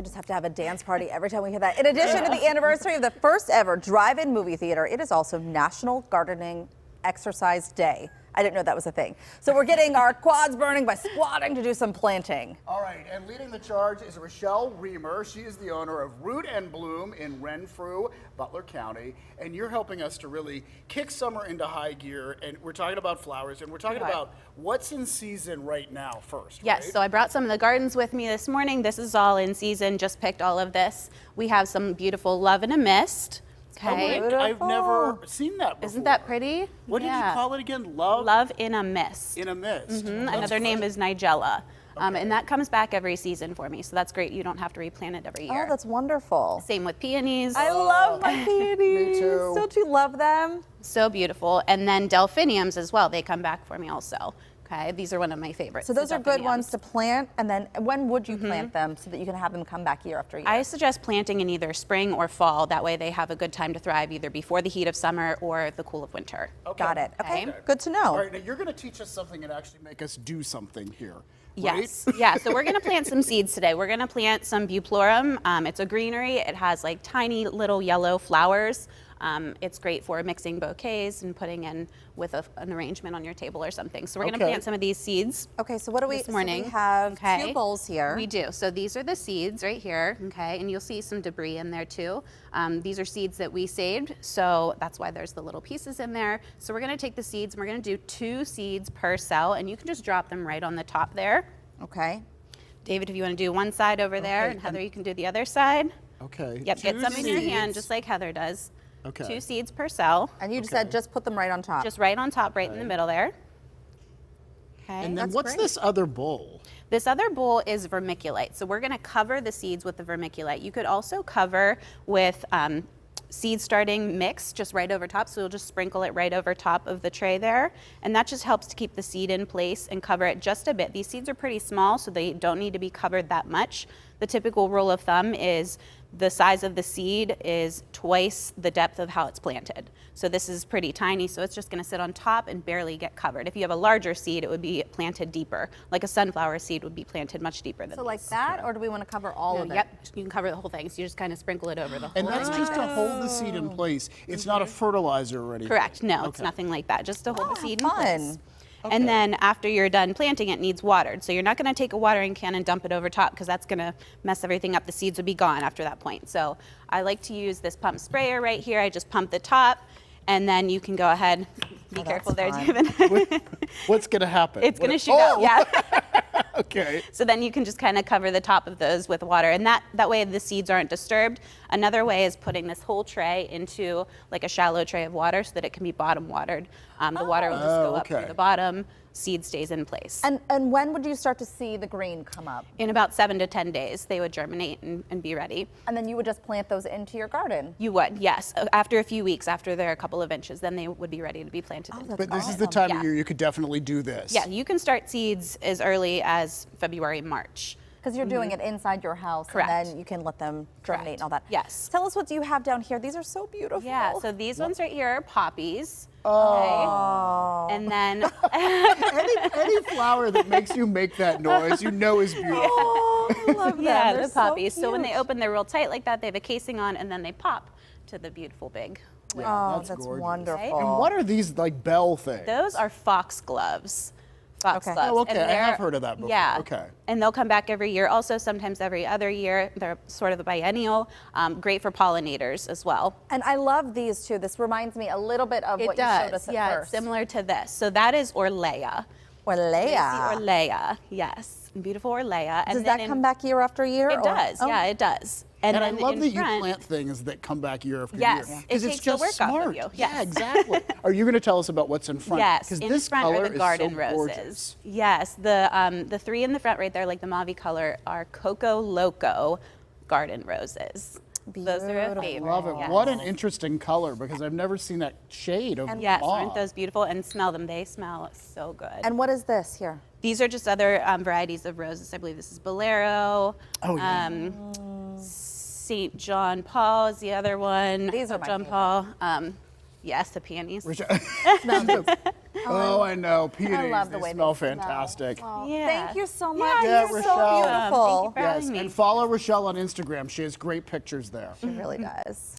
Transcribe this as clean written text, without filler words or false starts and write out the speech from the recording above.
just have to have a dance party every time we hear that. In addition to the anniversary of the first ever drive-in movie theater, it is also National Gardening Exercise Day. I didn't know that was a thing. So we're getting our quads burning by squatting to do some planting. All right, and leading the charge is Rachelle Reamer. She is the owner of Root and Bloom in Renfrew, Butler County, and you're helping us to really kick summer into high gear. And we're talking about flowers, and we're talking about what's in season right now first. Yes, right? so I brought some of the gardens with me this morning. This is all in season, just picked all of this. We have some beautiful Love in a Mist. Okay. Oh, I've never seen that before. Isn't that pretty? What did you call it again? Love in a Mist. In a Mist. Another name is Nigella. And that comes back every season for me, so that's great. You don't have to replant it every year. Oh, that's wonderful. Same with peonies. I love my peonies. Me too. Don't you love them? So beautiful. And then delphiniums as well. They come back for me also. Okay, these are one of my favorites. So those the are good delphiniums. ones to plant, and then when would you plant them so that you can have them come back year after year? I suggest planting in either spring or fall. That way they have a good time to thrive either before the heat of summer or the cool of winter. Okay. Got it. Okay, Okay. good to know. All right, now you're going to teach us something and actually make us do something here. Right? Yes, yeah, so we're gonna plant some seeds today. We're gonna plant some buplorum. It's a greenery. It has like tiny little yellow flowers. It's great for mixing bouquets and putting in with an arrangement on your table or something. So we're gonna plant some of these seeds. Okay, so what do we, this morning. So we have two bowls here. We do. So these are the seeds right here, okay? And you'll see some debris in there too. These are seeds that we saved, so that's why there's the little pieces in there. So we're gonna take the seeds and we're gonna do 2 seeds per cell, and you can just drop them right on the top there. Okay. David, if you wanna do one side over there, and Heather, you can do the other side. Okay. Yep, get some in your hand, seeds. just like Heather does. Okay. 2 seeds per cell. And you just said just put them right on top. Just right on top, right in the middle there. Okay. And then what's this other bowl? This other bowl is vermiculite. So we're gonna cover the seeds with the vermiculite. You could also cover with seed starting mix just right over top. So you'll just sprinkle it right over top of the tray there. And that just helps to keep the seed in place and cover it just a bit. These seeds are pretty small, so they don't need to be covered that much. The typical rule of thumb is the size of the seed is twice the depth of how it's planted. So this is pretty tiny, so it's just gonna sit on top and barely get covered. If you have a larger seed, it would be planted deeper. Like a sunflower seed would be planted much deeper than So like these. that, or do we want to cover all of it? Yep, you can cover the whole thing. So you just kind of sprinkle it over the whole And that's thing. just to hold the seed in place. It's not a fertilizer or anything. Correct, no, it's nothing like that, just to hold the seed in fun. place. And then after you're done planting, it needs watered. So you're not gonna take a watering can and dump it over top because that's gonna mess everything up. The seeds would be gone after that point. So I like to use this pump sprayer right here. I just pump the top, and then you can go ahead. Be careful there, fun. David. What's going to happen? It's gonna shoot out, yeah. Okay. So then you can just kind of cover the top of those with water, and that way the seeds aren't disturbed. Another way is putting this whole tray into like a shallow tray of water so that it can be bottom watered. The water will just go up through the bottom, seed stays in place. And when would you start to see the green come up? In about 7 to 10 days, they would germinate and be ready. And then you would just plant those into your garden? You would, yes. After a few weeks, after they're a couple of inches, then they would be ready to be planted. that's But this is the time of year you could definitely do this. Yeah, you can start seeds as early as February, March. Because you're doing it inside your house, Correct. and then you can let them germinate and all that. Yes. Tell us what you have down here. These are so beautiful. Yeah, so these ones right here are poppies. Oh. Okay. And then Any flower that makes you make that noise, you know is beautiful. Oh, I love them. yeah, They're the poppies. So when they cute. open, they're real tight like that. They have a casing on, and then they pop to the beautiful big. Oh, That's that's gorgeous. wonderful. And what are these like bell things? Those are foxgloves. Fox Okay. gloves. Oh, okay. And I have they're- heard of that before. Yeah. Okay. And they'll come back every year. Also, sometimes every other year. They're sort of a biennial. Great for pollinators as well. And I love these too. This reminds me a little bit of what you showed us at yeah, first. it's similar to this. So that is Orlea. Orlea. Orlea, yes. Beautiful Orlea. And Does then that come back year after year? It or- does, Oh. yeah, it does. And I then love in that you front- plant things that come back year after Yes, year. it Because takes it's the just work smart. off of you. Yeah, Yes. exactly. Are you going to tell us about what's in front? Yes, Because in this front color are the garden is so roses. gorgeous. Yes, the 3 in the front right there, like the mauve color, are Coco Loco garden roses. Those are a Beautiful. favorite. Love it. Yes. What an interesting color, because I've never seen that shade of Yes, mauve. aren't those beautiful? And smell them; they smell so good. And what is this here? These are just other varieties of roses. I believe this is Bolero. Oh, yeah. St. John Paul is the other one. These are my John favorite. Paul. Yes, the peonies. Oh, I know. Peonies. I love the they way smell they smell. fantastic. Well, Yeah. Thank you so much. Yeah, You're Rachelle. so beautiful. Thank you for having me. And follow Rachelle on Instagram. She has great pictures there. She really does.